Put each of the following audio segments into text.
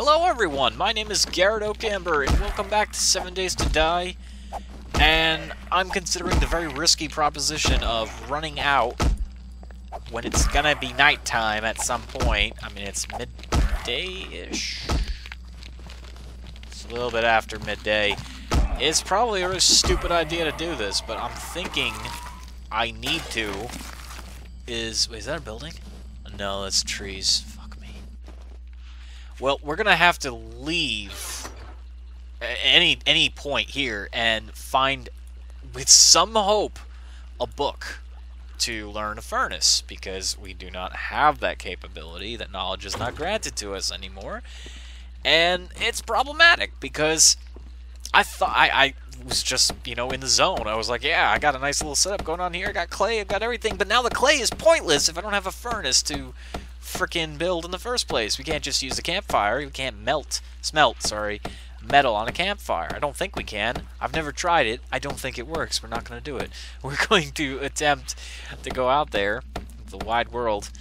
Hello everyone, my name is Garrett Oakamber, and welcome back to 7 Days to Die. And I'm considering the very risky proposition of running out when it's gonna be nighttime at some point. I mean, it's midday-ish. It's a little bit after midday. It's probably a really stupid idea to do this, but I'm thinking I need to. Wait, is that a building? No, that's trees. Fuck me. Well, we're gonna have to leave any point here and find, with some hope, a book to learn a furnace, because we do not have that capability. That knowledge is not granted to us anymore, and it's problematic because I thought I was just, you know, in the zone. I was like, yeah, I got a nice little setup going on here. I got clay, I got everything, but now the clay is pointless if I don't have a furnace to frickin' build in the first place. We can't just use a campfire. We can't smelt metal on a campfire. I don't think we can. I've never tried it. I don't think it works. We're not going to do it. We're going to attempt to go out there, the wide world,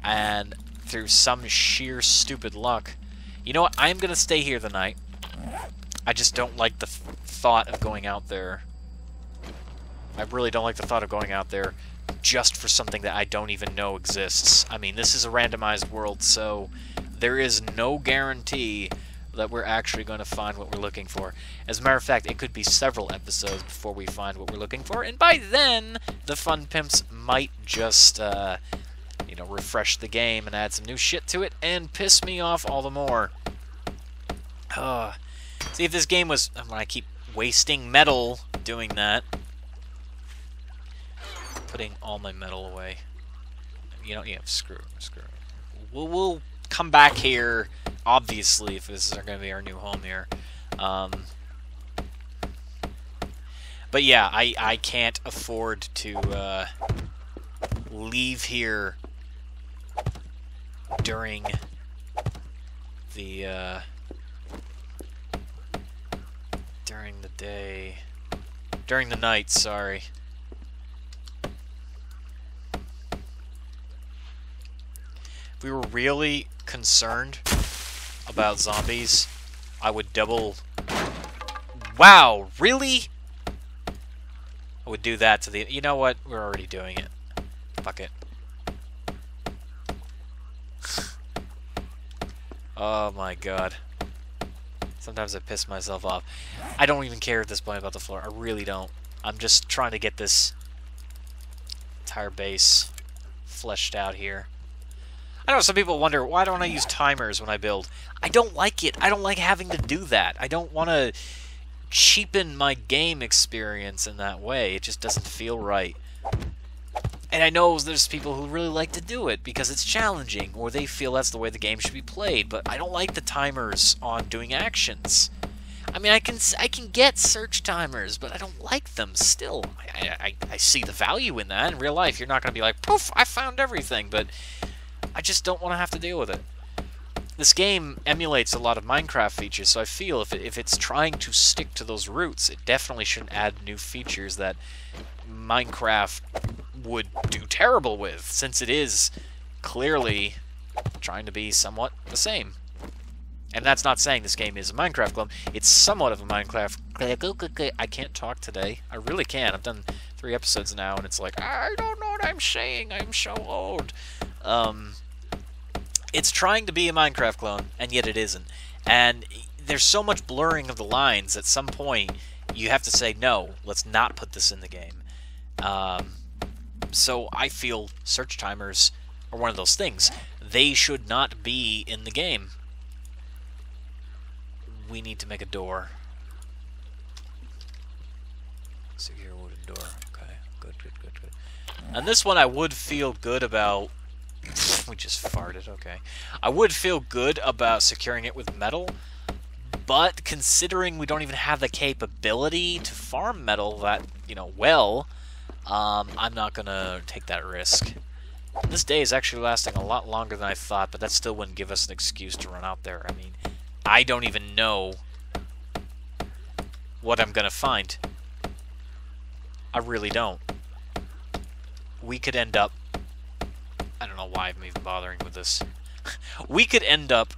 and through some sheer stupid luck. You know what? I'm going to stay here the night. I just don't like the thought of going out there. I really don't like the thought of going out there just for something that I don't even know exists. I mean, this is a randomized world, so there is no guarantee that we're actually going to find what we're looking for. As a matter of fact, it could be several episodes before we find what we're looking for, and by then, the Fun Pimps might just, you know, refresh the game and add some new shit to it and piss me off all the more. See, if this game was... when I keep wasting metal doing that. Putting all my metal away. You know, yeah, screw it. We'll come back here, obviously, if this is going to be our new home here. But yeah, I can't afford to leave here during the during the night, sorry. If we were really concerned about zombies, I would double... Wow, really? I would do that to the... You know what? We're already doing it. Fuck it. Oh my god. Sometimes I piss myself off. I don't even care at this point about the floor. I really don't. I'm just trying to get this entire base fleshed out here. I know some people wonder, why don't I use timers when I build? I don't like it. I don't like having to do that. I don't want to cheapen my game experience in that way. It just doesn't feel right. And I know there's people who really like to do it because it's challenging, or they feel that's the way the game should be played, but I don't like the timers on doing actions. I mean, I can get search timers, but I don't like them still. I see the value in that. In real life, you're not going to be like, poof, I found everything, but I just don't want to have to deal with it. This game emulates a lot of Minecraft features, so I feel if it's trying to stick to those roots, it definitely shouldn't add new features that Minecraft would do terrible with, since it is clearly trying to be somewhat the same. And that's not saying this game is a Minecraft clone. It's somewhat of a Minecraft... I can't talk today. I really can't. I've done 3 episodes now, and it's like, I don't know what I'm saying. I'm so old. It's trying to be a Minecraft clone, and yet it isn't. And there's so much blurring of the lines, at some point, you have to say, no, let's not put this in the game. So I feel search timers are one of those things. They should not be in the game. We need to make a door. Secure wooden door. Okay, good. And this one I would feel good about... We just farted, okay. I would feel good about securing it with metal, but considering we don't even have the capability to farm metal that, you know, well... I'm not gonna take that risk. This day is actually lasting a lot longer than I thought, but that still wouldn't give us an excuse to run out there. I mean, I don't even know what I'm gonna find. I really don't. We could end up... I don't know why I'm even bothering with this. We could end up,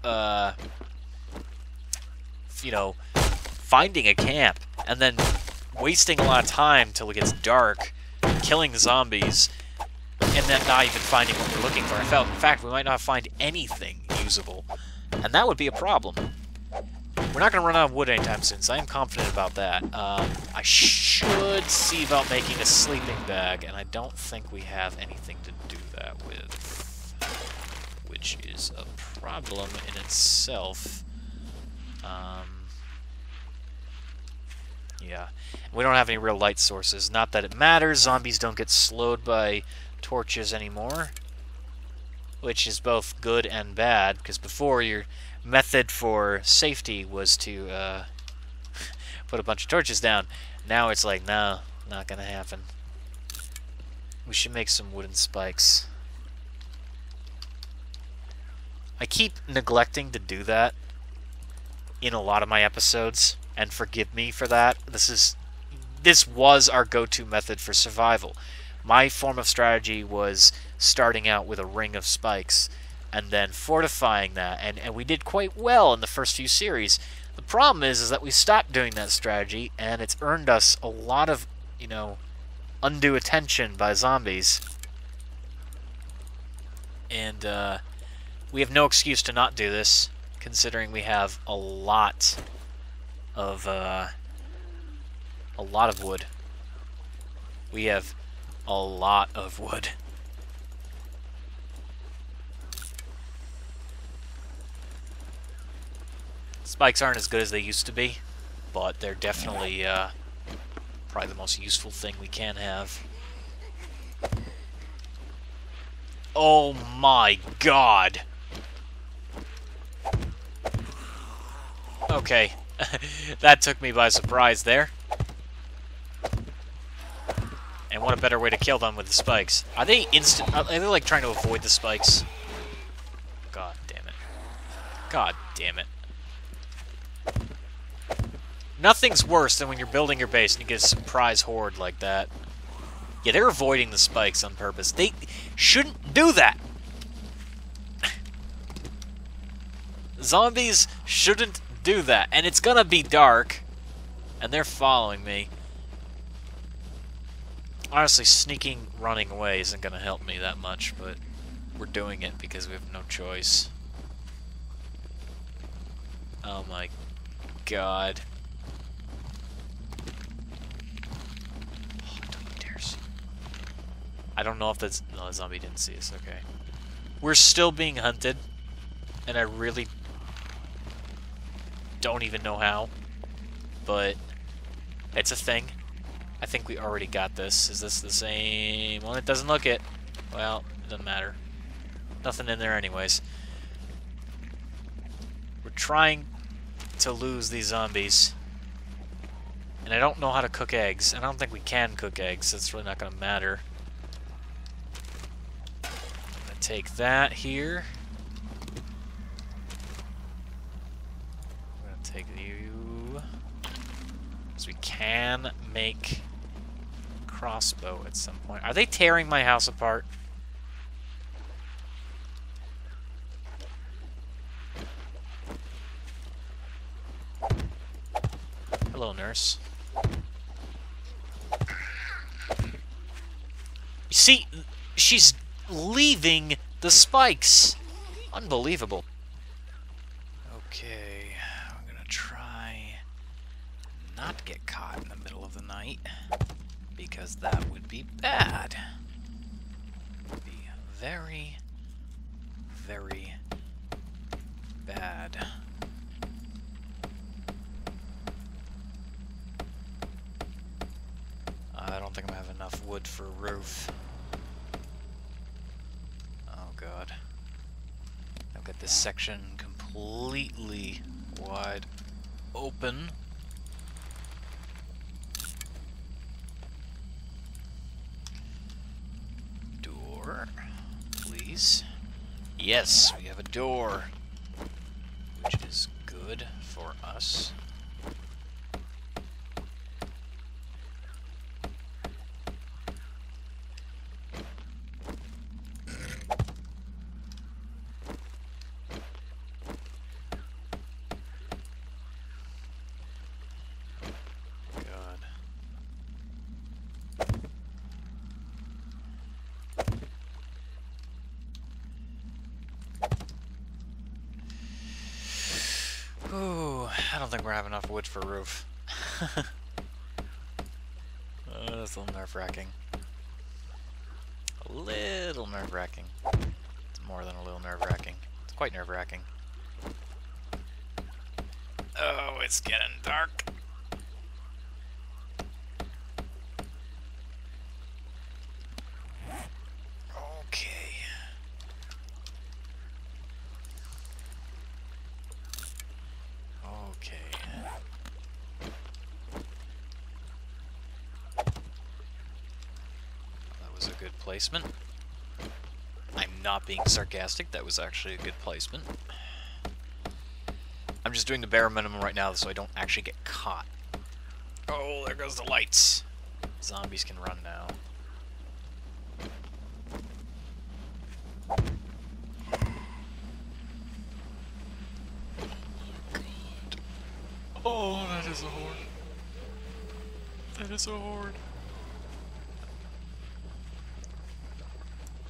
you know, finding a camp and then wasting a lot of time till it gets dark, killing zombies, and then not even finding what we're looking for. In fact, we might not find anything usable, and that would be a problem. We're not going to run out of wood anytime soon, so I am confident about that. I should see about making a sleeping bag, and I don't think we have anything to do that with, which is a problem in itself. Yeah, we don't have any real light sources. Not that it matters. Zombies don't get slowed by torches anymore, which is both good and bad, because before your method for safety was to put a bunch of torches down. Now it's like, no, not gonna happen. We should make some wooden spikes. I keep neglecting to do that in a lot of my episodes, and forgive me for that. This was our go-to method for survival. My form of strategy was starting out with a ring of spikes and then fortifying that, and we did quite well in the first few series. The problem is that we stopped doing that strategy, and it's earned us a lot of, you know, undue attention by zombies. And we have no excuse to not do this, considering we have a lot of wood. We have a lot of wood. Spikes aren't as good as they used to be, but they're definitely probably the most useful thing we can have. Oh my god! Okay, that took me by surprise there. And what a better way to kill them with the spikes. Are they are they like trying to avoid the spikes? God damn it. God damn it. Nothing's worse than when you're building your base and you get a surprise horde like that. Yeah, they're avoiding the spikes on purpose. They shouldn't do that! Zombies shouldn't do that. And it's gonna be dark. And they're following me. Honestly, sneaking, running away isn't gonna help me that much, but we're doing it because we have no choice. Oh my god. Oh, don't you dare see. I don't know if that's... No, the zombie didn't see us, okay. We're still being hunted, and I really don't even know how, but it's a thing. I think we already got this. Is this the same one? It doesn't look it. Well, it doesn't matter. Nothing in there anyways. We're trying to lose these zombies. And I don't know how to cook eggs. I don't think we can cook eggs. It's really not going to matter. I'm going to take that here. I'm going to take you. So we can make crossbow at some point. Are they tearing my house apart? Hello, nurse. You see, she's leaving the spikes. Unbelievable. Okay, I'm gonna try not get caught in the middle of the night, because that would be bad. It would be very, very bad. I don't think I'm gonna have enough wood for a roof. Oh god. I've got this section completely wide open. Door, please. Yes, we have a door, which is good for us. I don't think we're having enough wood for a roof. That's a little nerve-wracking. A little nerve-wracking. It's more than a little nerve-wracking. It's quite nerve-wracking. Oh, it's getting dark. Okay. Okay. That was a good placement. I'm not being sarcastic, that was actually a good placement. I'm just doing the bare minimum right now so I don't actually get caught. Oh, there goes the lights. Zombies can run now. Oh, that is a horde. That is a horde.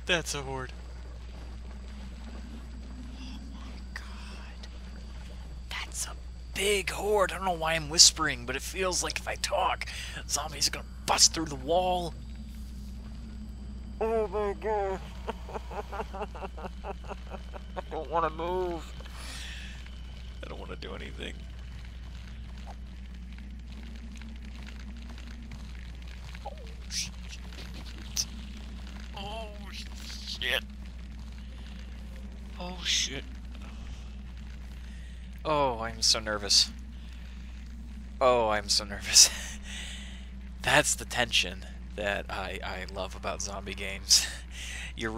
That's a horde. Oh my god. That's a big horde. I don't know why I'm whispering, but it feels like if I talk, zombies are gonna bust through the wall. Oh my god. I don't want to move. I don't want to do anything. Oh shit. Oh shit. Oh, I'm so nervous. Oh, I'm so nervous. That's the tension that I love about zombie games. You're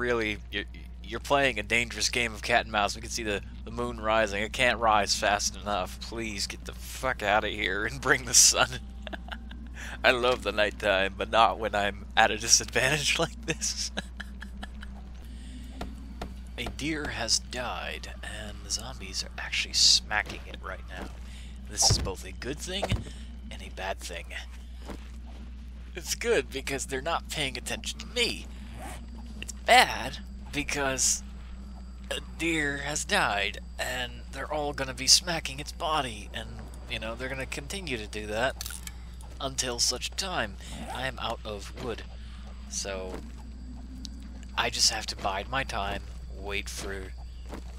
playing a dangerous game of cat and mouse. We can see the moon rising. It can't rise fast enough. Please get the fuck out of here and bring the sun. I love the nighttime, but not when I'm at a disadvantage like this. A deer has died, and the zombies are actually smacking it right now. This is both a good thing and a bad thing. It's good because they're not paying attention to me. It's bad because a deer has died, and they're all gonna be smacking its body, and, you know, they're gonna continue to do that until such time I am out of wood. So I just have to bide my time, wait for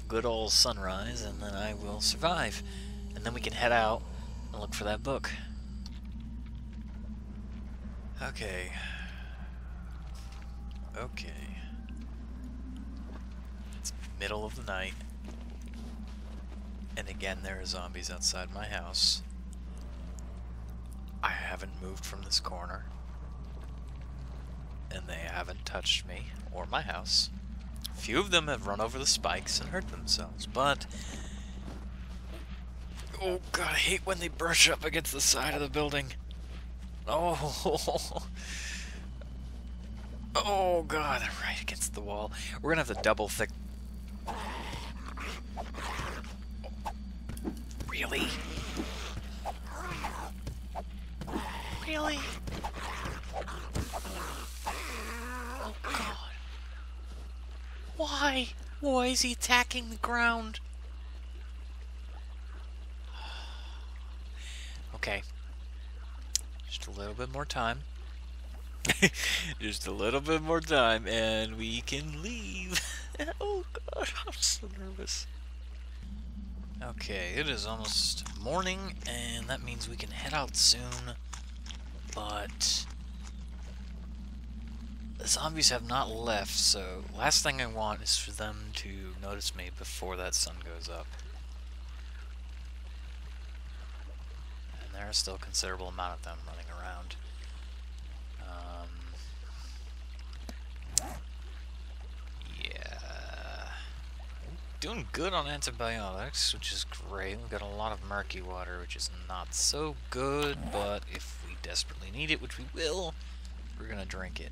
good old sunrise, and then I will survive. And then we can head out and look for that book. Okay. Okay. It's middle of the night. And again, there are zombies outside my house. I haven't moved from this corner. And they haven't touched me or my house. A few of them have run over the spikes and hurt themselves, but... Oh god, I hate when they brush up against the side of the building. Oh, oh god, they're right against the wall. We're gonna have to double thick. Really? Really? Oh god. Why? Why is he attacking the ground? Okay. Just a little bit more time. Just a little bit more time and we can leave. Oh god, I'm so nervous. Okay, it is almost morning and that means we can head out soon. But the zombies have not left, so last thing I want is for them to notice me before that sun goes up. And there are still a considerable amount of them running around. Yeah. Doing good on antibiotics, which is great. We've got a lot of murky water, which is not so good, but if we desperately need it, which we will, we're gonna drink it.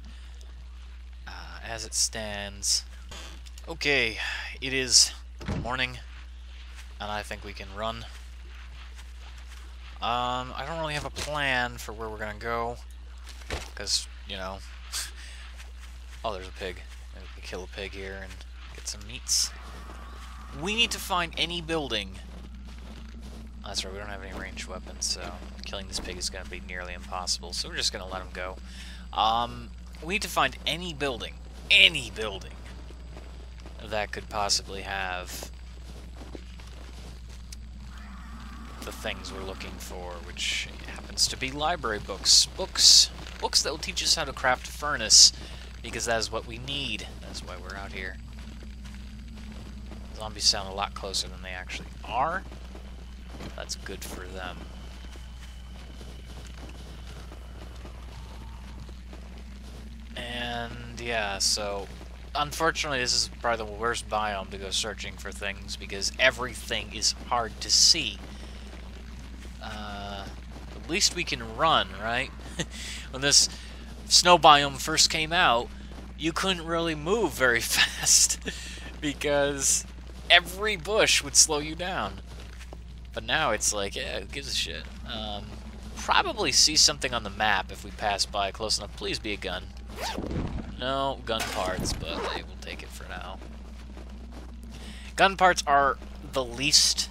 As it stands, okay, it is morning, and I think we can run. I don't really have a plan for where we're gonna go, because, you know, oh, there's a pig. Maybe we can kill a pig here and get some meats. We need to find any building That's right, we don't have any ranged weapons, so killing this pig is going to be nearly impossible, so we're just going to let him go. We need to find any building that could possibly have the things we're looking for, which happens to be library books. Books that will teach us how to craft a furnace, because that is what we need. That's why we're out here. Zombies sound a lot closer than they actually are. That's good for them. And yeah, so unfortunately this is probably the worst biome to go searching for things because everything is hard to see. At least we can run, right? When this snow biome first came out, you couldn't really move very fast because every bush would slow you down. But now it's like, yeah, who gives a shit? Probably see something on the map if we pass by close enough. Please be a gun. No, gun parts, but they will take it for now. Gun parts are the least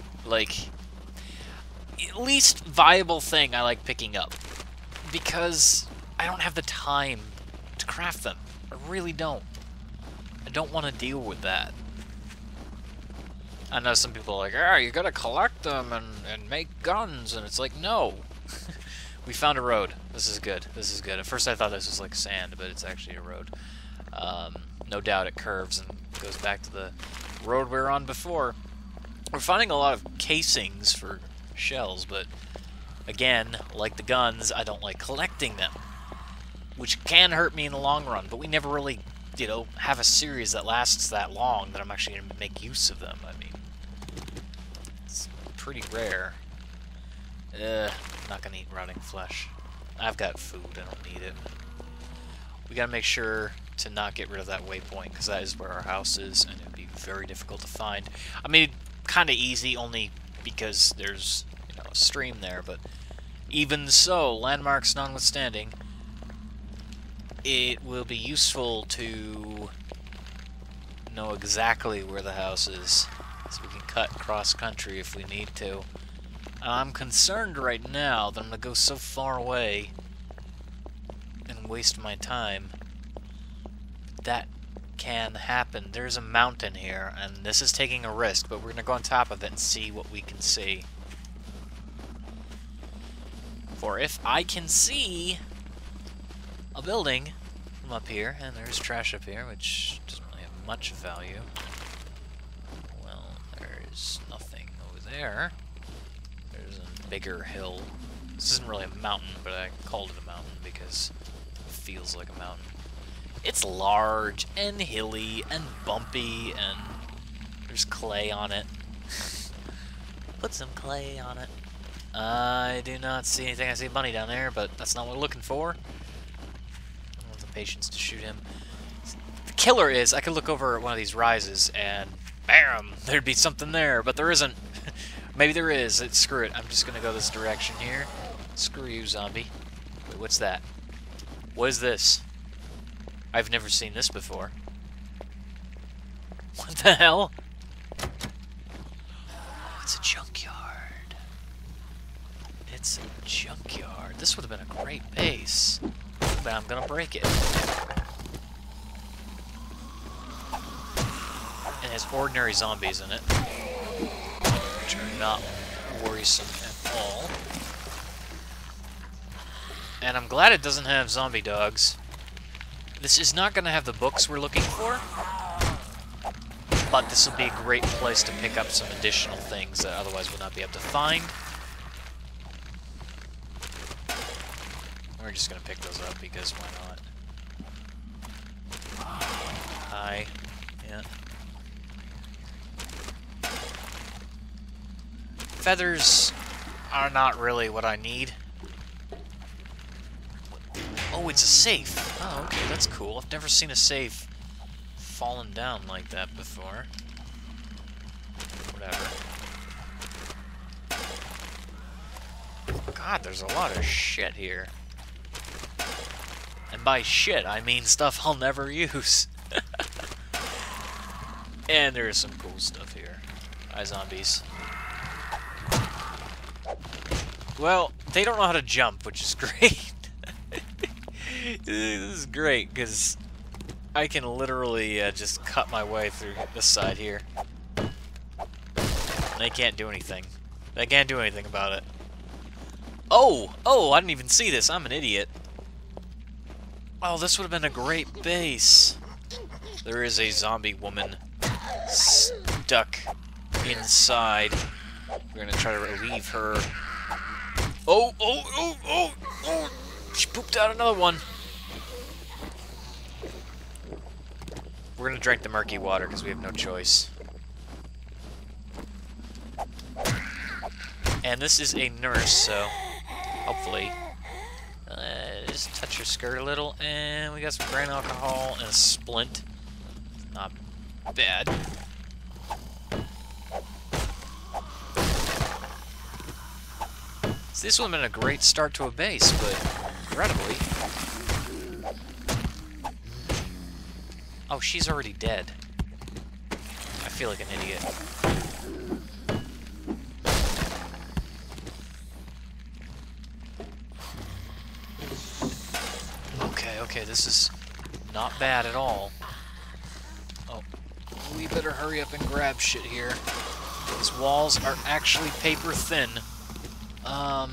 viable thing I like picking up. Because I don't have the time to craft them. I really don't. I don't want to deal with that. I know some people are like, ah, you gotta collect them and make guns, and it's like, no. We found a road. This is good. This is good. At first I thought this was like sand, but it's actually a road. No doubt it curves and goes back to the road we were on before. We're finding a lot of casings for shells, but again, like the guns, I don't like collecting them, which can hurt me in the long run, but we never really, you know, have a series that lasts that long that I'm actually going to make use of them. I mean, it's pretty rare. Not gonna eat rotting flesh. I've got food, I don't need it. We gotta make sure to not get rid of that waypoint, because that is where our house is, and it'd be very difficult to find. I mean, kinda easy, only because there's, you know, a stream there, but even so, landmarks notwithstanding, it will be useful to know exactly where the house is, so we can cut cross-country if we need to. I'm concerned right now that I'm going to go so far away and waste my time. That can happen. There's a mountain here, and this is taking a risk, but we're going to go on top of it and see what we can see. For if I can see a building from up here, and there's trash up here, which doesn't really have much value. Well, there's nothing over there. There's a bigger hill. This isn't really a mountain, but I called it a mountain because it feels like a mountain. It's large and hilly and bumpy, and there's clay on it. Put some clay on it. I do not see anything. I see money down there, but that's not what we're looking for. I don't have the patience to shoot him. The killer is, I could look over at one of these rises and bam, there'd be something there, but there isn't. Maybe there is. Screw it. I'm just gonna go this direction here. Screw you, zombie. Wait, what's that? What is this? I've never seen this before. What the hell? Oh, it's a junkyard. It's a junkyard. This would have been a great base. But I'm gonna break it. And it has ordinary zombies in it. Which are not worrisome at all. And I'm glad it doesn't have zombie dogs. This is not going to have the books we're looking for, but this will be a great place to pick up some additional things that otherwise we'll not be able to find. We're just going to pick those up because why not? Hi. Yeah. Feathers are not really what I need. Oh, it's a safe. Oh, okay, that's cool. I've never seen a safe fallen down like that before. Whatever. God, there's a lot of shit here. And by shit, I mean stuff I'll never use. And there's some cool stuff here. Hi, zombies. Well, they don't know how to jump, which is great. This is great, because I can literally just cut my way through this side here. They can't do anything. They can't do anything about it. Oh! Oh, I didn't even see this. I'm an idiot. Oh, this would have been a great base. There is a zombie woman stuck inside. We're gonna try to relieve her. Oh, oh, oh, oh, oh! She pooped out another one. We're gonna drink the murky water because we have no choice. And this is a nurse, so hopefully, just touch her skirt a little, and we got some grain alcohol and a splint. Not bad. So this would have been a great start to a base, but incredibly... Oh, she's already dead. I feel like an idiot. Okay, this is not bad at all. Oh, we better hurry up and grab shit here. These walls are actually paper thin. I'll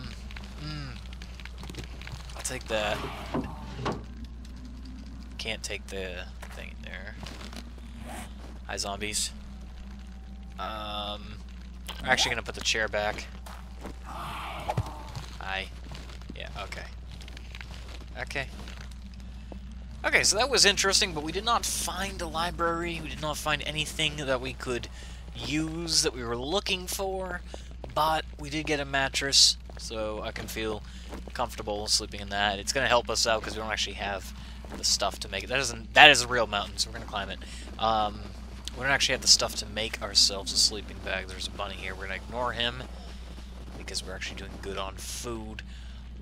take that. Can't take the thing there. Hi, zombies. We're actually gonna put the chair back. Hi. Yeah, okay. Okay. Okay, so that was interesting, but we did not find a library. We did not find anything that we could use that we were looking for, but we did get a mattress, so I can feel comfortable sleeping in that. It's going to help us out because we don't actually have the stuff to make it. That is a real mountain, so we're going to climb it. We don't actually have the stuff to make ourselves a sleeping bag. There's a bunny here. We're going to ignore him because we're actually doing good on food.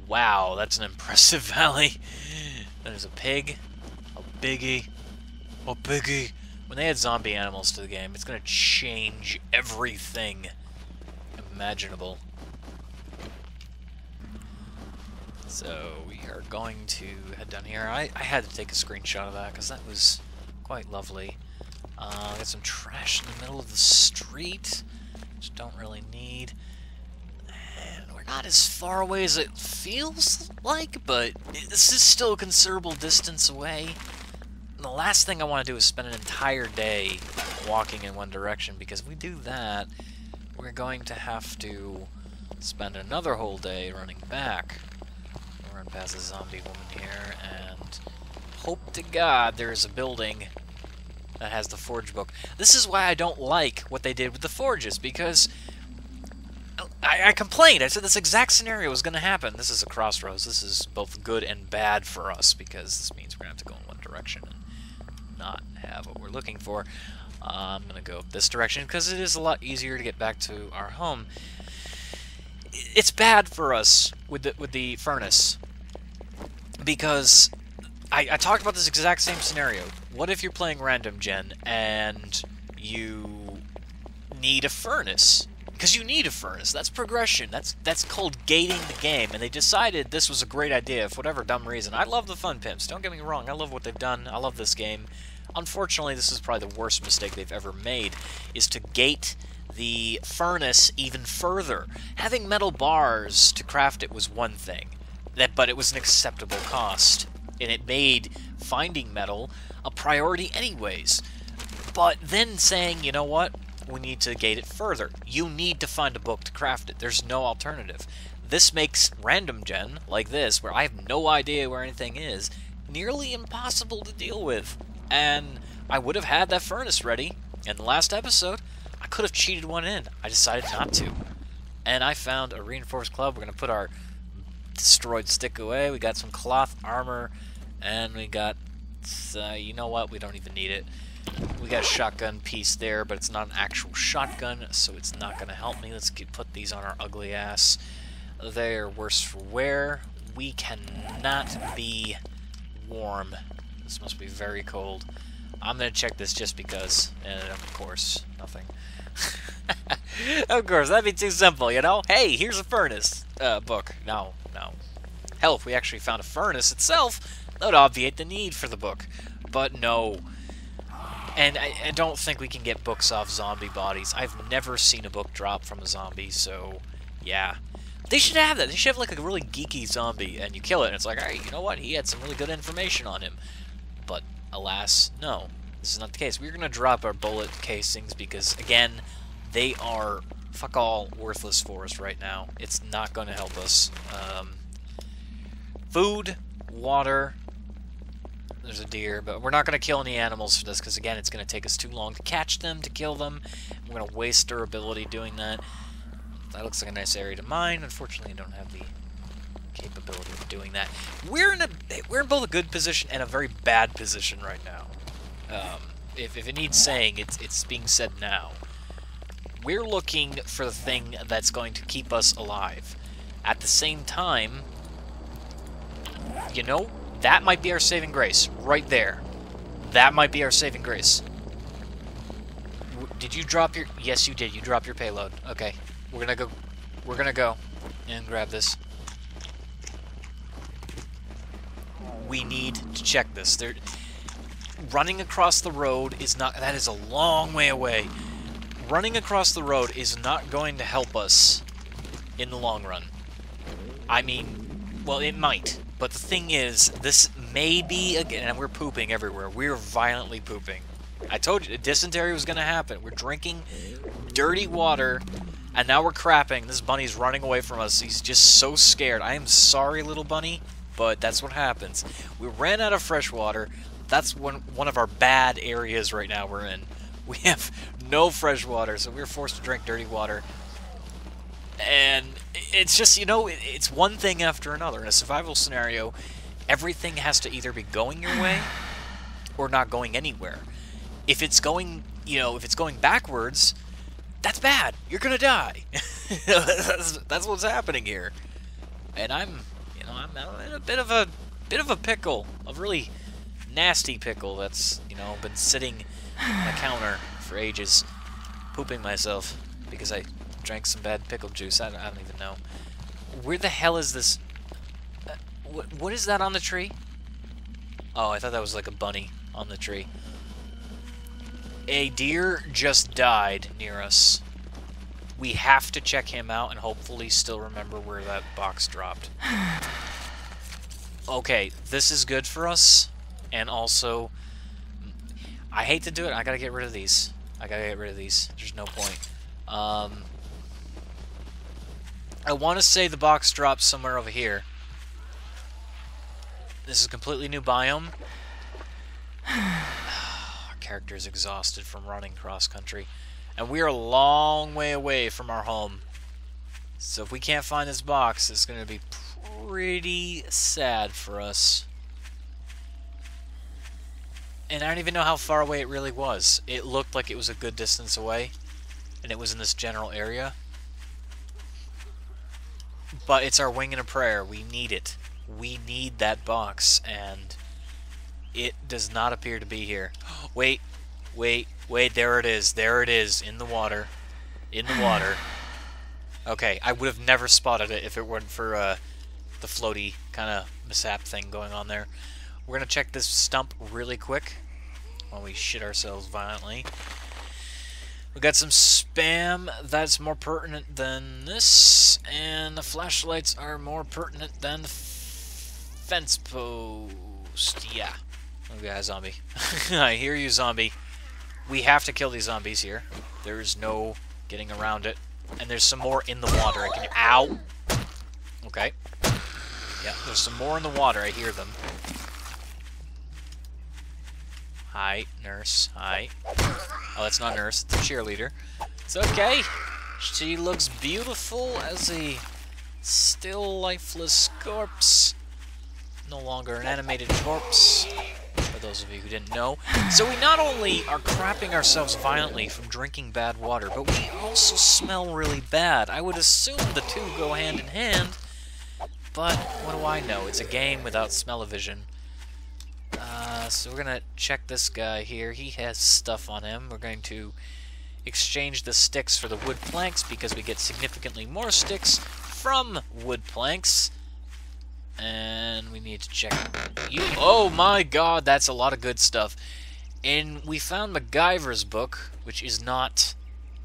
Wow, that's an impressive valley. There's a pig. A biggie. Oh, biggie. When they add zombie animals to the game, it's going to change everything imaginable. So, we are going to head down here. I had to take a screenshot of that, because that was quite lovely. Got some trash in the middle of the street, which don't really need. And we're not as far away as it feels like, but this is still a considerable distance away. And the last thing I want to do is spend an entire day walking in one direction, because if we do that, we're going to have to spend another whole day running back. We'll run past a zombie woman here, and hope to God there's a building that has the forge book. This is why I don't like what they did with the forges, because I complained. I said this exact scenario was going to happen. This is a crossroads. This is both good and bad for us, because this means we're going to have to go in one direction and not have what we're looking for. I'm going to go this direction because it is a lot easier to get back to our home. It's bad for us with the furnace, because I talked about this exact same scenario. What if you're playing random gen and you need a furnace? Because you need a furnace. That's progression. That's called gating the game. And they decided this was a great idea for whatever dumb reason. I love the Fun Pimps. Don't get me wrong. I love what they've done. I love this game. Unfortunately, this is probably the worst mistake they've ever made, is to gate the furnace even further. Having metal bars to craft it was one thing, but it was an acceptable cost, and it made finding metal a priority anyways. But then saying, you know what, we need to gate it further. You need to find a book to craft it. There's no alternative. This makes random gen, like this, where I have no idea where anything is, nearly impossible to deal with. And I would have had that furnace ready in the last episode. I could have cheated one in. I decided not to. And I found a reinforced club. We're going to put our destroyed stick away. We got some cloth armor. And we got... you know what? We don't even need it. We got a shotgun piece there, but it's not an actual shotgun, so it's not going to help me. Let's put these on our ugly ass. They're worse for wear. We cannot be warm. This must be very cold. I'm going to check this just because. And of course, nothing. Of course, that'd be too simple, you know? Hey, here's a furnace. book. No, no. Hell, if we actually found a furnace itself, that would obviate the need for the book. But no. And I don't think we can get books off zombie bodies. I've never seen a book drop from a zombie, so yeah. They should have that. They should have like a really geeky zombie, and you kill it, and it's like, hey, you know what? He had some really good information on him. But alas, no. This is not the case. We're going to drop our bullet casings because, again, they are fuck all worthless for us right now. It's not going to help us. Food, water. There's a deer, but we're not going to kill any animals for this because, again, it's going to take us too long to catch them, to kill them. We're going to waste durability doing that. That looks like a nice area to mine. Unfortunately, I don't have the capability of doing that. We're in both a good position and a very bad position right now. If it needs saying, it's being said now. We're looking for the thing that's going to keep us alive. At the same time, you know, that might be our saving grace, right there. That might be our saving grace. Did you drop your... Yes, you did. You dropped your payload. Okay. We're gonna go and grab this. We need to check this. Running across the road is not... That is a long way away. Running across the road is not going to help us in the long run. I mean, well, it might. But the thing is, this may be, again, and we're pooping everywhere. We're violently pooping. I told you, dysentery was going to happen. We're drinking dirty water, and now we're crapping. This bunny's running away from us. He's just so scared. I am sorry, little bunny, but that's what happens. We ran out of fresh water. That's one of our bad areas right now we're in. We have no fresh water, so we're forced to drink dirty water. And it's just, you know, it's one thing after another. In a survival scenario, everything has to either be going your way or not going anywhere. If it's going, you know, if it's going backwards, that's bad. You're gonna die. that's what's happening here. And I'm in a bit of a pickle, a really nasty pickle that's, you know, been sitting on the counter for ages, pooping myself because I drank some bad pickle juice. I don't even know. Where the hell is this? What is that on the tree? Oh, I thought that was like a bunny on the tree. A deer just died near us. We have to check him out and hopefully still remember where that box dropped. Okay, this is good for us. And also, I hate to do it. I gotta get rid of these. There's no point. I want to say the box drops somewhere over here. This is a completely new biome. Our character is exhausted from running cross-country. And we are a long way away from our home. So if we can't find this box, it's going to be pretty sad for us. And I don't even know how far away it really was. It looked like it was a good distance away. And it was in this general area. But it's our wing and a prayer. We need it. We need that box. And it does not appear to be here. Wait. There it is. There it is. In the water. In the water. Okay, I would have never spotted it if it weren't for the floaty kind of mishap thing going on there. We're going to check this stump really quick while we shit ourselves violently. We got some spam that's more pertinent than this, and the flashlights are more pertinent than the fence post. Yeah. We got a zombie. I hear you, zombie. We have to kill these zombies here. There's no getting around it. And there's some more in the water. Ow! Okay. Yeah, there's some more in the water. I hear them. Hi, nurse. Hi. Oh, that's not nurse. It's a cheerleader. It's okay. She looks beautiful as a still lifeless corpse. No longer an animated corpse. For those of you who didn't know. So we not only are crapping ourselves violently from drinking bad water, but we also smell really bad. I would assume the two go hand in hand, but what do I know? It's a game without smell-o-vision. So we're going to check this guy here. He has stuff on him. We're going to exchange the sticks for the wood planks because we get significantly more sticks from wood planks. And we need to check you. Oh my god, that's a lot of good stuff. And we found MacGyver's book, which is not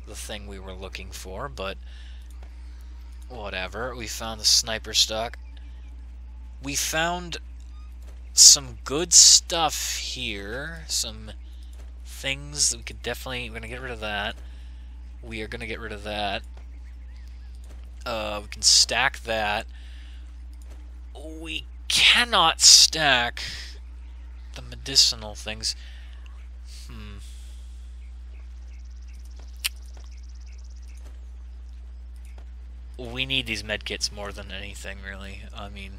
the thing we were looking for, but whatever. We found the sniper stock. We found some good stuff here. Some things that we could definitely... We're going to get rid of that. We are going to get rid of that. We can stack that. We cannot stack the medicinal things. We need these medkits more than anything, really. I mean,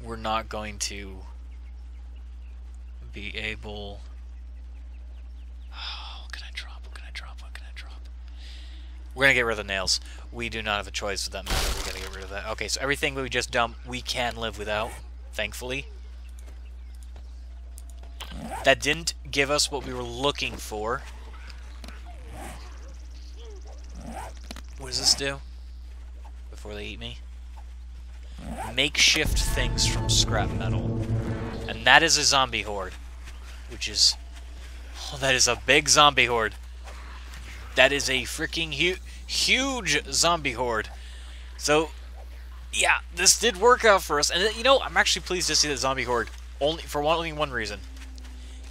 we're not going to be able... Oh, what can I drop? What can I drop? What can I drop? We're going to get rid of the nails. We do not have a choice for that matter. We got to get rid of that. Okay, so everything we just dumped, we can live without, thankfully. That didn't give us what we were looking for. What does this do? Before they eat me? Makeshift things from scrap metal. And that is a zombie horde. Which is... Oh, that is a big zombie horde. That is a freaking huge zombie horde. So, yeah, this did work out for us. And, you know, I'm actually pleased to see the zombie horde only one reason.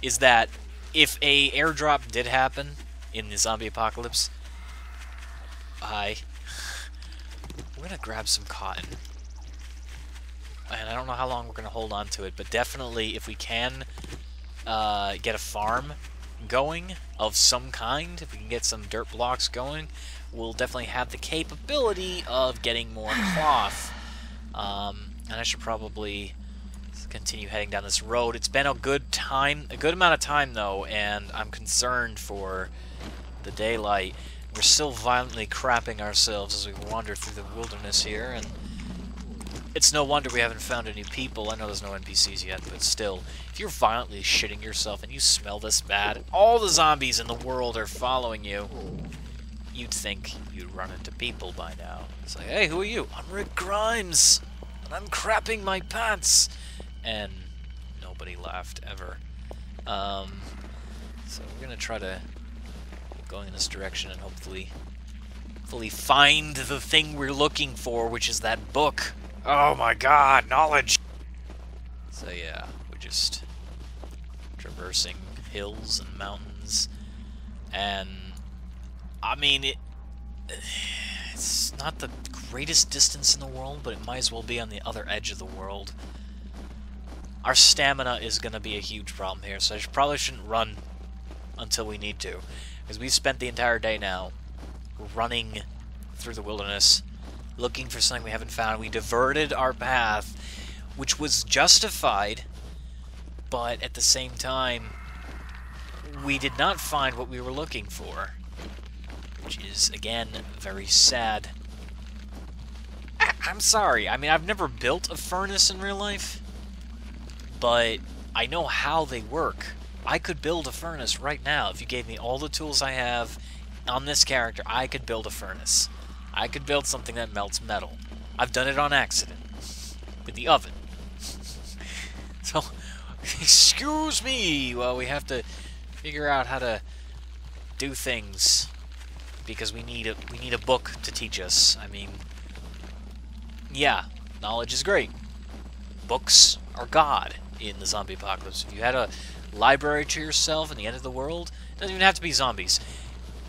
Is that if a airdrop did happen in the zombie apocalypse... We're going to grab some cotton. And I don't know how long we're going to hold on to it, but definitely if we can get a farm going of some kind, if we can get some dirt blocks going, we'll definitely have the capability of getting more cloth. And I should probably continue heading down this road. It's been a good amount of time though, and I'm concerned for the daylight. We're still violently crapping ourselves as we wander through the wilderness here, and it's no wonder we haven't found any people. I know there's no NPCs yet, but still, if you're violently shitting yourself and you smell this bad, all the zombies in the world are following you, you'd think you'd run into people by now. It's like, hey, who are you? I'm Rick Grimes, and I'm crapping my pants. And nobody laughed, ever. So we're going to try to keep going in this direction and hopefully find the thing we're looking for, which is that book. Oh my god, knowledge! So yeah, we're just traversing hills and mountains, and I mean, it's not the greatest distance in the world, but it might as well be on the other edge of the world. Our stamina is going to be a huge problem here, so I probably shouldn't run until we need to, because we've spent the entire day now running through the wilderness, looking for something we haven't found. We diverted our path, which was justified, but at the same time, we did not find what we were looking for, which is, again, very sad. I'm sorry, I mean, I've never built a furnace in real life, but I know how they work. I could build a furnace right now. If you gave me all the tools I have on this character, I could build a furnace. I could build something that melts metal. I've done it on accident. With the oven. So, excuse me while we have to figure out how to do things. Because we need a book to teach us. I mean, yeah, knowledge is great. Books are God in the zombie apocalypse. If you had a library to yourself in the end of the world, it doesn't even have to be zombies.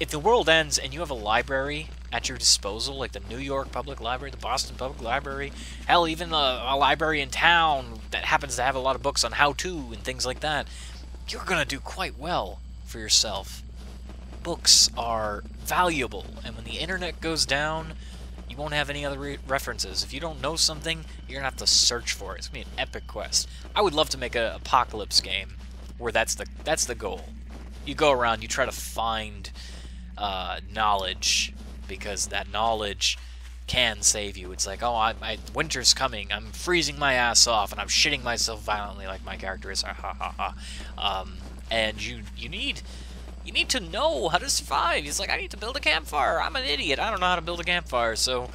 If the world ends and you have a library at your disposal, like the New York Public Library, the Boston Public Library, hell, even a library in town that happens to have a lot of books on how-to and things like that, you're going to do quite well for yourself. Books are valuable, and when the internet goes down, you won't have any other references. If you don't know something, you're going to have to search for it. It's going to be an epic quest. I would love to make an apocalypse game where that's the goal. You go around, you try to find knowledge, because that knowledge can save you. It's like, oh, winter's coming, I'm freezing my ass off, and I'm shitting myself violently like my character is, ha ha ha. And you need You need to know how to survive. He's like, I need to build a campfire. I'm an idiot. I don't know how to build a campfire. So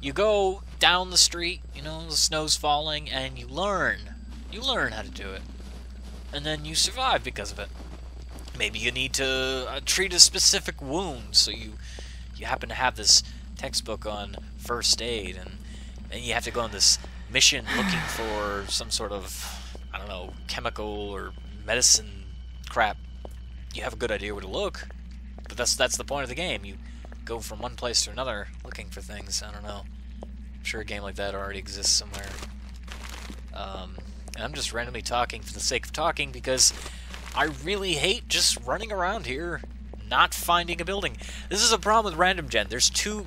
you go down the street, you know, the snow's falling, and you learn. You learn how to do it. And then you survive because of it. Maybe you need to treat a specific wound, so you happen to have this textbook on first aid, and you have to go on this mission looking for some sort of, I don't know, chemical or medicine crap. You have a good idea where to look, but that's the point of the game. You go from one place to another looking for things. I don't know. I'm sure a game like that already exists somewhere. And I'm just randomly talking for the sake of talking because I really hate just running around here not finding a building. This is a problem with random gen. There's too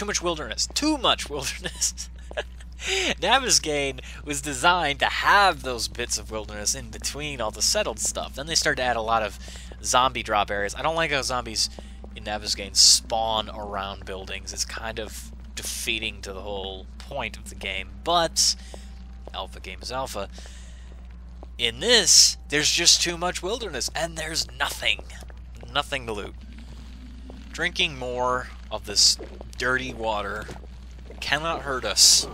much wilderness. Too much wilderness. Navezgane was designed to have those bits of wilderness in between all the settled stuff. Then they started to add a lot of zombie drop areas. I don't like how zombies in Navezgane spawn around buildings. It's kind of defeating to the whole point of the game. But alpha game is alpha. In this, there's just too much wilderness, and there's nothing. Nothing to loot. Drinking more of this dirty water cannot hurt us.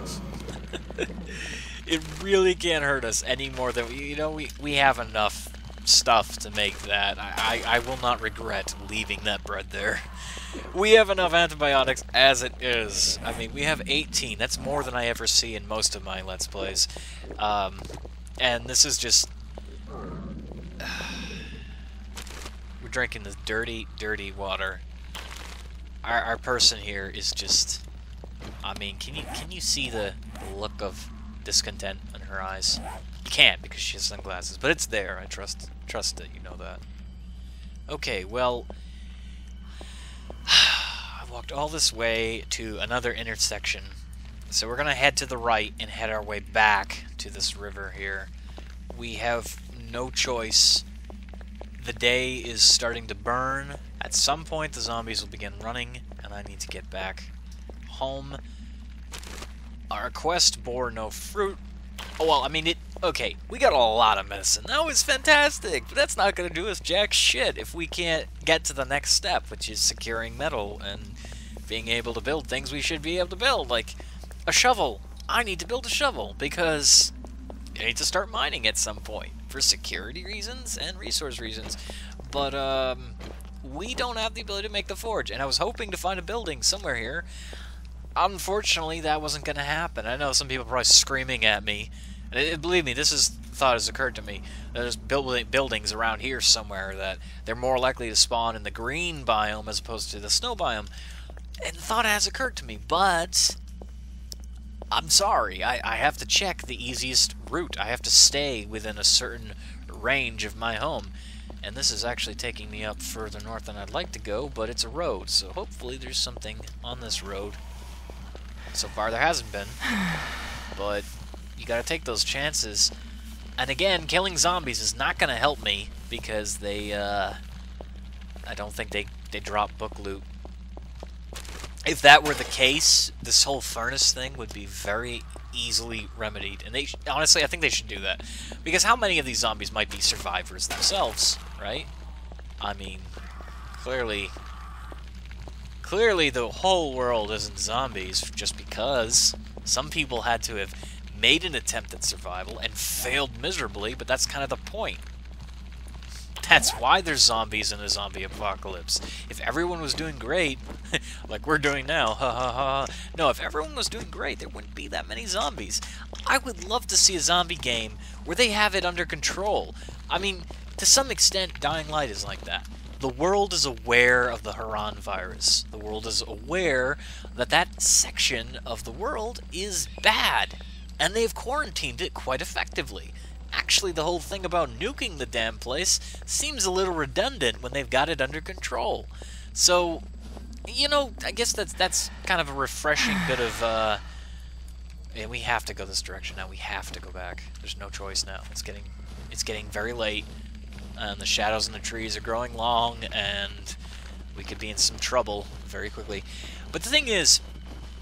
It really can't hurt us any more than, you know, we have enough stuff to make that. I will not regret leaving that bread there. We have enough antibiotics as it is. I mean, we have 18. That's more than I ever see in most of my Let's Plays. And this is just... we're drinking this dirty, dirty water. Our person here is just... I mean, can you see the look of discontent in her eyes? You can't because she has sunglasses, but it's there. I trust that you know that. Okay, well, I walked all this way to another intersection, so we're gonna head to the right and head our way back to this river here. We have no choice. The day is starting to burn. At some point, the zombies will begin running, and I need to get back home. Our quest bore no fruit. Oh, well, I mean, okay, we got a lot of medicine. That was fantastic, but that's not going to do us jack shit if we can't get to the next step, which is securing metal and being able to build things we should be able to build, like a shovel. I need to build a shovel because I need to start mining at some point for security reasons and resource reasons. But, we don't have the ability to make the forge, and I was hoping to find a building somewhere here. Unfortunately, that wasn't going to happen. I know some people are probably screaming at me. And believe me, this thought has occurred to me. There's buildings around here somewhere that they're more likely to spawn in the green biome as opposed to the snow biome. And the thought has occurred to me, but I'm sorry. I have to check the easiest route. I have to stay within a certain range of my home. And this is actually taking me up further north than I'd like to go, but it's a road, so hopefully there's something on this road. So far there hasn't been, but you gotta take those chances. And again, killing zombies is not gonna help me, because they, I don't think they drop book loot. If that were the case, this whole furnace thing would be very easily remedied. And honestly, I think they should do that. Because how many of these zombies might be survivors themselves, right? I mean, clearly the whole world isn't zombies just because some people had to have made an attempt at survival and failed miserably, but that's kind of the point. That's why there's zombies in a zombie apocalypse. If everyone was doing great, like we're doing now, ha ha ha. No, if everyone was doing great, there wouldn't be that many zombies. I would love to see a zombie game where they have it under control. I mean, to some extent, Dying Light is like that. The world is aware of the Haran virus. The world is aware that that section of the world is bad, and they've quarantined it quite effectively. Actually, the whole thing about nuking the damn place seems a little redundant when they've got it under control. So, you know, I guess that's kind of a refreshing bit of, yeah, we have to go this direction now. We have to go back. There's no choice now. It's getting very late, and the shadows in the trees are growing long, and we could be in some trouble very quickly. But the thing is,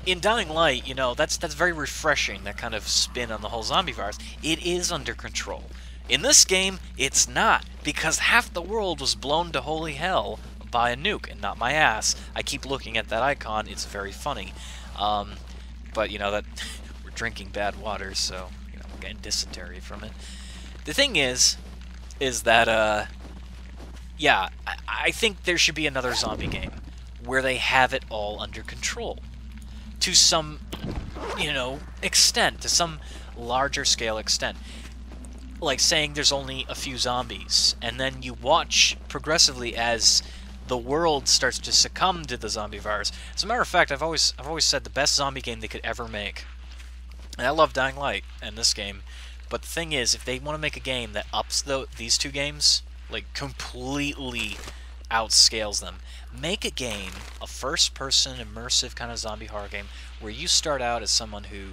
in Dying Light, you know, that's very refreshing, that kind of spin on the whole zombie virus. It is under control. In this game, it's not, because half the world was blown to holy hell by a nuke, and not my ass. I keep looking at that icon, it's very funny. But, you know, that we're drinking bad water, so, you know, we're getting dysentery from it. The thing is that, yeah, I think there should be another zombie game where they have it all under control. To some, you know, extent, to some larger scale extent. Like saying there's only a few zombies, and then you watch progressively as the world starts to succumb to the zombie virus. As a matter of fact, I've always said the best zombie game they could ever make. And I love Dying Light and this game, but the thing is, if they want to make a game that ups these two games, like completely outscales them, make a game, a first-person immersive kind of zombie horror game, where you start out as someone who,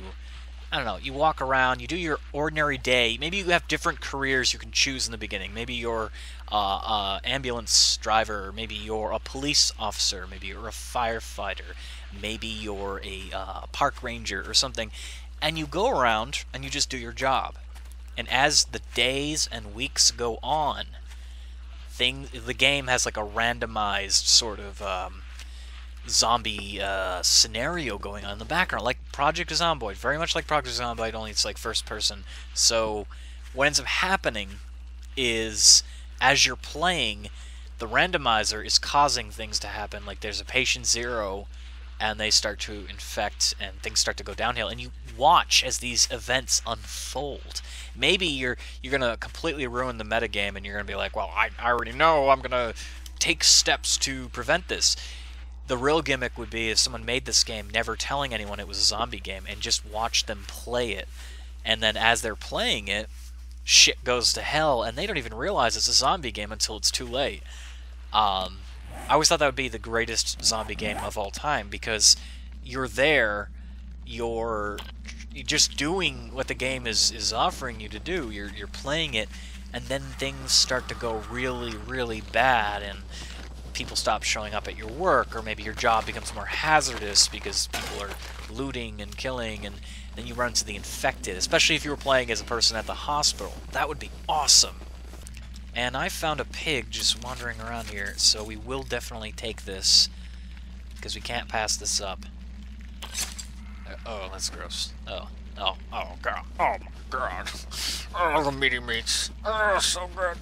I don't know, you walk around, you do your ordinary day. Maybe you have different careers you can choose in the beginning. Maybe you're an ambulance driver. Maybe you're a police officer. Maybe you're a firefighter. Maybe you're a park ranger or something. And you go around and you just do your job. And as the days and weeks go on, the game has like a randomized sort of zombie scenario going on in the background, like Project Zomboid, very much like Project Zomboid, only it's like first person. So what ends up happening is, as you're playing, the randomizer is causing things to happen. Like there's a patient zero, and they start to infect, and things start to go downhill, and you watch as these events unfold. Maybe you're gonna completely ruin the metagame, and you're gonna be like, well, I already know, I'm gonna take steps to prevent this. The real gimmick would be if someone made this game never telling anyone it was a zombie game and just watch them play it. And then as they're playing it, shit goes to hell and they don't even realize it's a zombie game until it's too late. I always thought that would be the greatest zombie game of all time, because you're there, you're just doing what the game is offering you to do. You're playing it, and then things start to go really, really bad, and people stop showing up at your work, or maybe your job becomes more hazardous because people are looting and killing, and then you run into the infected, especially if you were playing as a person at the hospital. That would be awesome. And I found a pig just wandering around here, so we will definitely take this, because we can't pass this up. Oh, that's gross. Oh, god. Oh my god. Oh, the meaty meats. Oh, so good.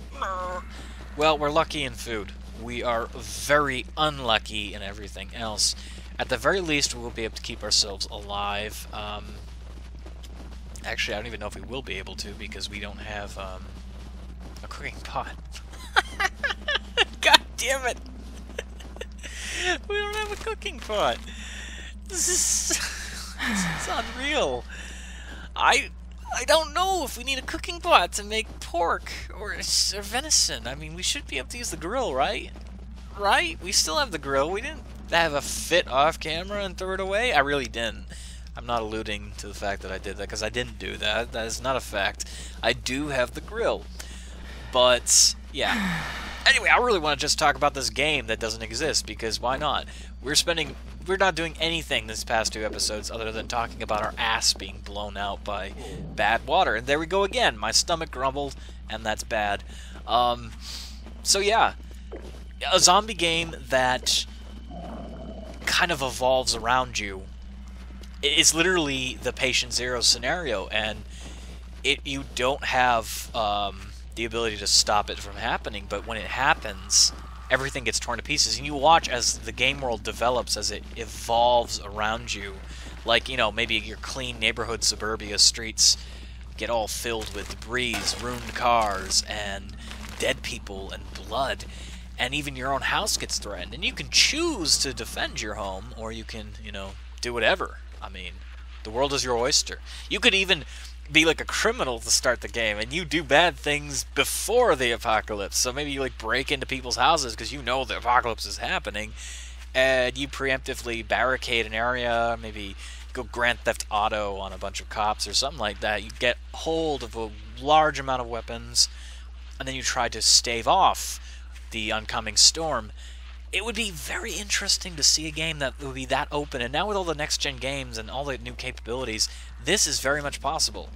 Well, we're lucky in food. We are very unlucky in everything else. At the very least, we will be able to keep ourselves alive. Actually, I don't even know if we will be able to, because we don't have a cooking pot. God damn it! We don't have a cooking pot. This is unreal. I don't know if we need a cooking pot to make pork or venison. I mean, we should be able to use the grill, right? Right? We still have the grill. We didn't have a fit off camera and throw it away. I really didn't. I'm not alluding to the fact that I did that, because I didn't do that. That is not a fact. I do have the grill. But, yeah. Anyway, I really want to just talk about this game that doesn't exist, because why not? We're not doing anything this past 2 episodes other than talking about our ass being blown out by bad water. And there we go again. My stomach grumbled, and that's bad. So yeah, a zombie game that kind of evolves around you. It's literally the Patient Zero scenario, and you don't have the ability to stop it from happening, but when it happens, everything gets torn to pieces, and you watch as the game world develops, as it evolves around you. Like, you know, maybe your clean neighborhood suburbia streets get all filled with debris, ruined cars, and dead people and blood, and even your own house gets threatened. And you can choose to defend your home, or you can, you know, do whatever. I mean, the world is your oyster. You could even be like a criminal to start the game, and you do bad things before the apocalypse. So maybe you like break into people's houses because you know the apocalypse is happening, and you preemptively barricade an area. Maybe go Grand Theft Auto on a bunch of cops or something like that. You get hold of a large amount of weapons, and then you try to stave off the oncoming storm. It would be very interesting to see a game that would be that open, and now with all the next-gen games and all the new capabilities, this is very much possible.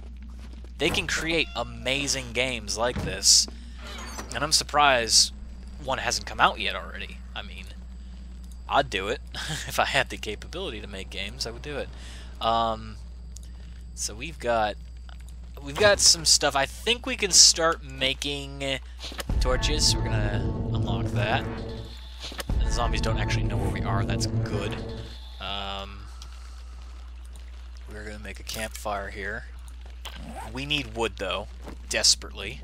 They can create amazing games like this, and I'm surprised one hasn't come out yet already. I mean, I'd do it. If I had the capability to make games, I would do it. So we've got some stuff. I think we can start making torches. We're gonna unlock that. The zombies don't actually know where we are. That's good. We're gonna make a campfire here. We need wood, though, desperately.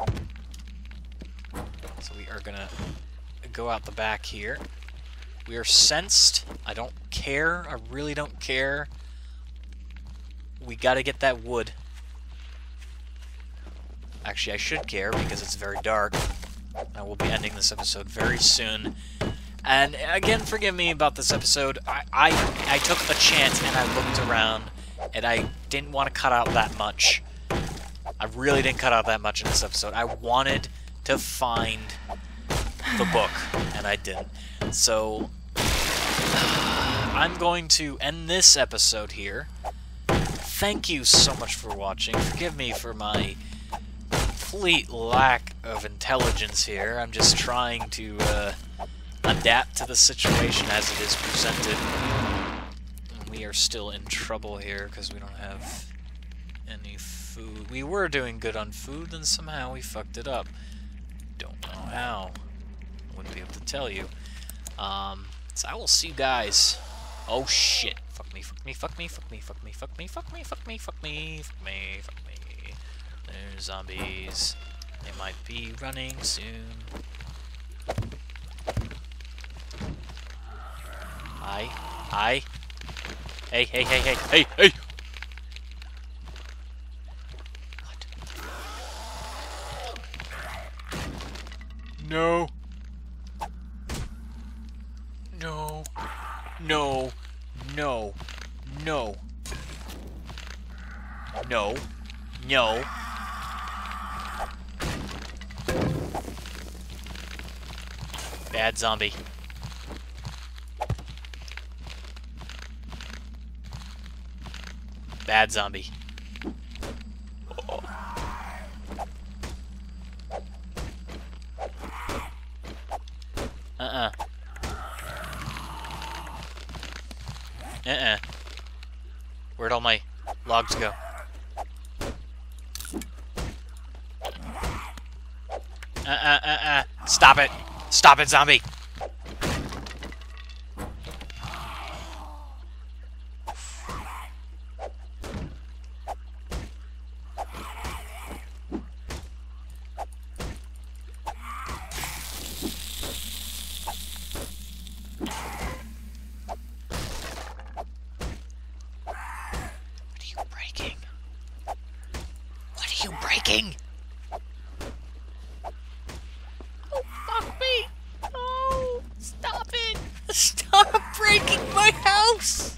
So we are gonna go out the back here. We are sensed. I don't care. I really don't care. We gotta get that wood. Actually, I should care because it's very dark. I will be ending this episode very soon. And again, forgive me about this episode. I took a chance and I looked around, and I didn't want to cut out that much. I really didn't cut out that much in this episode. I wanted to find the book, and I didn't. So, I'm going to end this episode here. Thank you so much for watching. Forgive me for my complete lack of intelligence here. I'm just trying to adapt to the situation as it is presented. We are still in trouble here because we don't have any food. We were doing good on food, then somehow we fucked it up. Don't know how. Wouldn't be able to tell you. So I will see you guys. Oh shit. Fuck me, fuck me, fuck me, fuck me, fuck me, fuck me, fuck me, fuck me, fuck me, fuck me, fuck me. There's zombies. They might be running soon. Hi. Hi. Hey, hey, hey, hey, hey, hey! What? No. No. No. No. No. No. No. Bad zombie. Bad zombie. Oh. Uh-uh. Uh-uh. Where'd all my logs go? Stop it! Stop it, zombie! What are you breaking? Oh, fuck me! Oh, stop it! Stop breaking my house!